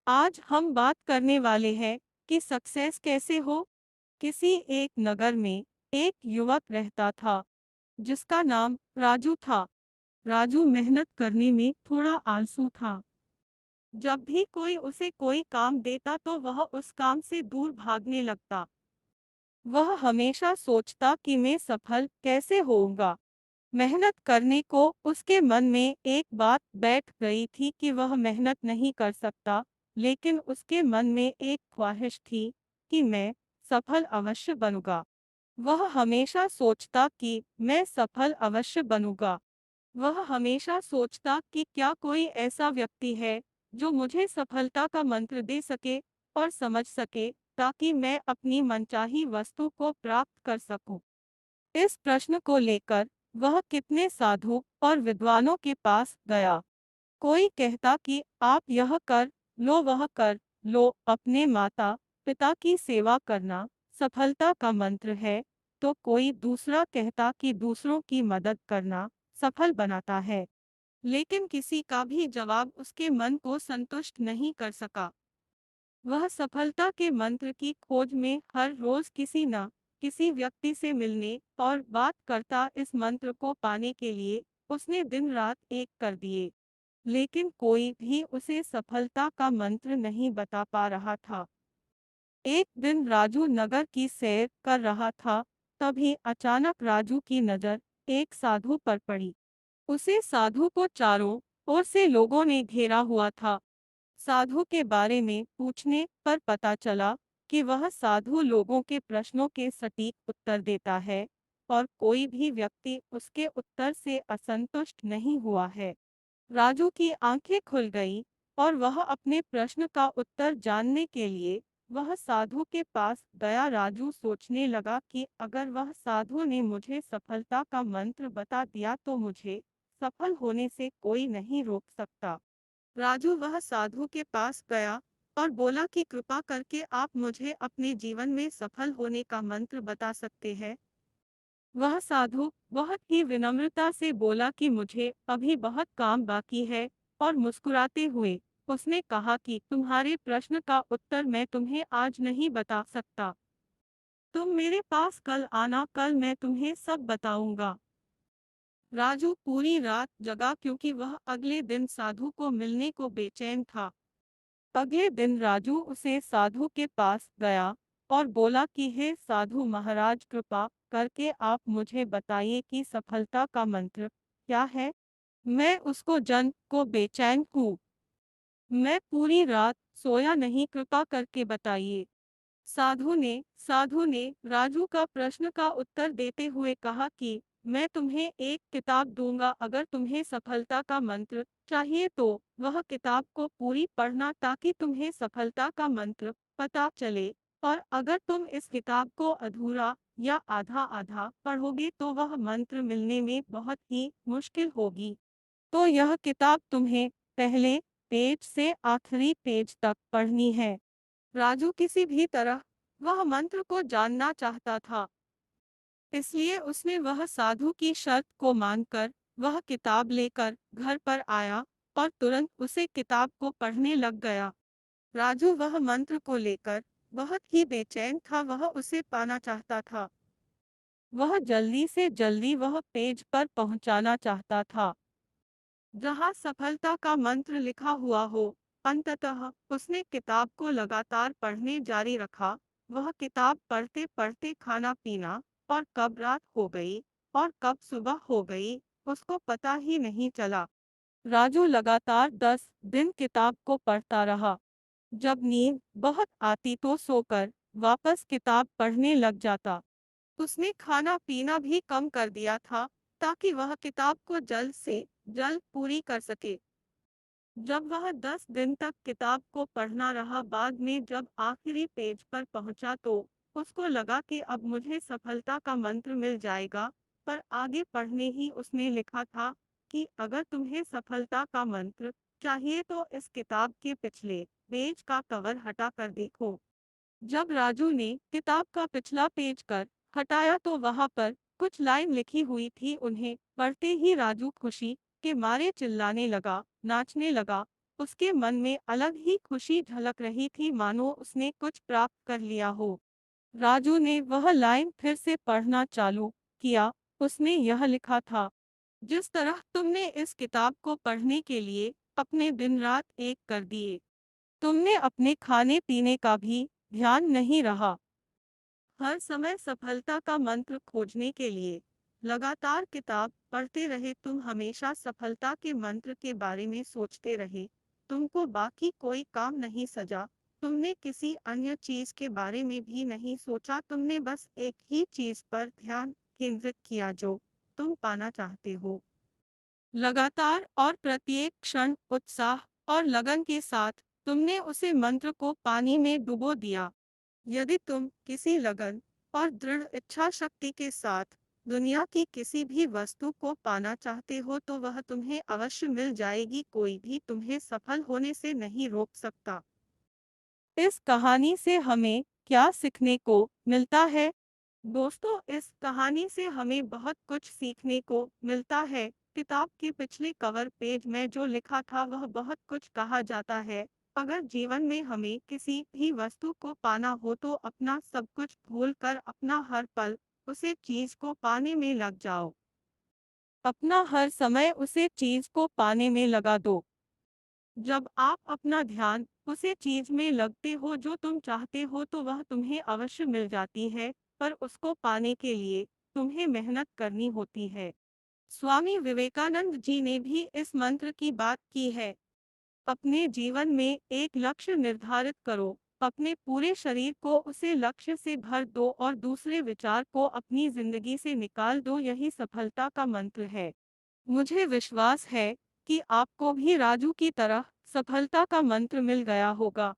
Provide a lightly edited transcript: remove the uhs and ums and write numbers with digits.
आज हम बात करने वाले हैं कि सक्सेस कैसे हो। किसी एक नगर में एक युवक रहता था जिसका नाम राजू था। राजू मेहनत करने में थोड़ा आलसी था। जब भी कोई उसे कोई काम देता तो वह उस काम से दूर भागने लगता। वह हमेशा सोचता कि मैं सफल कैसे होऊंगा। मेहनत करने को उसके मन में एक बात बैठ गई थी कि वह मेहनत नहीं कर सकता, लेकिन उसके मन में एक ख्वाहिश थी कि मैं सफल अवश्य बनूंगा। वह हमेशा सोचता कि मैं सफल अवश्य बनूंगा। वह हमेशा सोचता कि क्या कोई ऐसा व्यक्ति है जो मुझे सफलता का मंत्र दे सके और समझ सके, ताकि मैं अपनी मनचाही वस्तु को प्राप्त कर सकूं। इस प्रश्न को लेकर वह कितने साधु और विद्वानों के पास गया। कोई कहता कि आप यह कर लो, वह कर लो, अपने माता पिता की सेवा करना सफलता का मंत्र है। तो कोई दूसरा कहता कि दूसरों की मदद करना सफल बनाता है। लेकिन किसी का भी जवाब उसके मन को संतुष्ट नहीं कर सका। वह सफलता के मंत्र की खोज में हर रोज किसी न किसी व्यक्ति से मिलने और बात करता। इस मंत्र को पाने के लिए उसने दिन रात एक कर दिए, लेकिन कोई भी उसे सफलता का मंत्र नहीं बता पा रहा था। एक दिन राजू नगर की सैर कर रहा था। तभी अचानक राजू की नजर एक साधु पर पड़ी। उसे साधु को चारों ओर से लोगों ने घेरा हुआ था। साधु के बारे में पूछने पर पता चला कि वह साधु लोगों के प्रश्नों के सटीक उत्तर देता है और कोई भी व्यक्ति उसके उत्तर से असंतुष्ट नहीं हुआ है। राजू की आंखें खुल गईं और वह अपने प्रश्न का उत्तर जानने के लिए वह साधु के पास गया। राजू सोचने लगा कि अगर वह साधु ने मुझे सफलता का मंत्र बता दिया तो मुझे सफल होने से कोई नहीं रोक सकता। राजू वह साधु के पास गया और बोला कि कृपा करके आप मुझे अपने जीवन में सफल होने का मंत्र बता सकते हैं। वह साधु बहुत ही विनम्रता से बोला कि मुझे अभी बहुत काम बाकी है, और मुस्कुराते हुए उसने कहा कि तुम्हारे प्रश्न का उत्तर मैं तुम्हें आज नहीं बता सकता। तुम मेरे पास कल आना, कल मैं तुम्हें सब बताऊंगा। राजू पूरी रात जगा क्योंकि वह अगले दिन साधु को मिलने को बेचैन था। अगले दिन राजू उसे साधु के पास गया और बोला कि हे साधु महाराज, कृपा करके आप मुझे बताइए कि सफलता का मंत्र क्या है। मैं उसको जन को बेचैन हूँ। मैं पूरी रात सोया नहीं, कृपा करके बताइए। साधु ने राजू का प्रश्न का उत्तर देते हुए कहा कि मैं तुम्हें एक किताब दूंगा, अगर तुम्हें सफलता का मंत्र चाहिए तो वह किताब को पूरी पढ़ना, ताकि तुम्हें सफलता का मंत्र पता चले। और अगर तुम इस किताब को अधूरा या आधा आधा पढ़ोगे तो वह मंत्र मिलने में बहुत ही मुश्किल होगी। तो यह किताब तुम्हें पहले पेज से आखिरी पेज तक पढ़नी है। राजू किसी भी तरह वह मंत्र को जानना चाहता था, इसलिए उसने वह साधु की शर्त को मानकर वह किताब लेकर घर पर आया और तुरंत उसे किताब को पढ़ने लग गया। राजू वह मंत्र को लेकर बहुत ही बेचैन था, वह उसे पाना चाहता था। वह जल्दी से जल्दी वह पेज पर पहुंचाना चाहता था जहां सफलता का मंत्र लिखा हुआ हो। अंततः उसने किताब को लगातार पढ़ने जारी रखा। वह किताब पढ़ते पढ़ते खाना पीना, और कब रात हो गई और कब सुबह हो गई उसको पता ही नहीं चला। राजू लगातार 10 दिन किताब को पढ़ता रहा। जब नींद बहुत आती तो सोकर वापस किताब पढ़ने लग जाता। उसने खाना पीना भी कम कर दिया था ताकि वह किताब को जल्द से जल्द पूरी कर सके। जब वह 10 दिन तक किताब को पढ़ना रहा, बाद में जब आखिरी पेज पर पहुंचा तो उसको लगा कि अब मुझे सफलता का मंत्र मिल जाएगा। पर आगे पढ़ने ही उसने लिखा था कि अगर तुम्हें सफलता का मंत्र चाहिए तो इस किताब के पिछले पेज का कवर हटा कर देखो। जब राजू ने किताब का पिछला पेज कर हटाया तो वहां पर कुछ लाइन लिखी हुई थी। उन्हें पढ़ते ही राजू खुशी के मारे चिल्लाने लगा, नाचने लगा। उसके मन में अलग ही खुशी झलक रही थी, मानो उसने कुछ प्राप्त कर लिया हो। राजू ने वह लाइन फिर से पढ़ना चालू किया। उसने यह लिखा था, जिस तरह तुमने इस किताब को पढ़ने के लिए अपने दिन रात एक कर दिए, तुमने अपने खाने पीने का भी ध्यान नहीं रहा। हर समय सफलता का मंत्र खोजने के लिए लगातार किताब पढ़ते रहे, तुम हमेशा सफलता के मंत्र के बारे में सोचते रहे। तुमको बाकी कोई काम नहीं सजा, तुमने किसी अन्य चीज के बारे में भी नहीं सोचा, तुमने बस एक ही चीज पर ध्यान केंद्रित किया जो तुम पाना चाहते हो। लगातार और प्रत्येक क्षण उत्साह और लगन के साथ तुमने उसे मंत्र को पानी में डुबो दिया। यदि तुम किसी लगन और दृढ़ इच्छा शक्ति के साथ दुनिया की किसी भी वस्तु को पाना चाहते हो तो वह तुम्हें अवश्य मिल जाएगी, कोई भी तुम्हें सफल होने से नहीं रोक सकता। इस कहानी से हमें क्या सीखने को मिलता है? दोस्तों, इस कहानी से हमें बहुत कुछ सीखने को मिलता है। किताब के पिछले कवर पेज में जो लिखा था वह बहुत कुछ कहा जाता है। अगर जीवन में हमें किसी भी वस्तु को पाना हो तो अपना सब कुछ भूलकर अपना हर पल उसे चीज को पाने में लग जाओ। अपना हर समय उसे चीज को पाने में लगा दो। जब आप अपना ध्यान उसे चीज में लगते हो जो तुम चाहते हो तो वह तुम्हें अवश्य मिल जाती है, पर उसको पाने के लिए तुम्हें मेहनत करनी होती है। स्वामी विवेकानंद जी ने भी इस मंत्र की बात की है। अपने जीवन में एक लक्ष्य निर्धारित करो, अपने पूरे शरीर को उसे लक्ष्य से भर दो और दूसरे विचार को अपनी जिंदगी से निकाल दो, यही सफलता का मंत्र है। मुझे विश्वास है कि आपको भी राजू की तरह सफलता का मंत्र मिल गया होगा।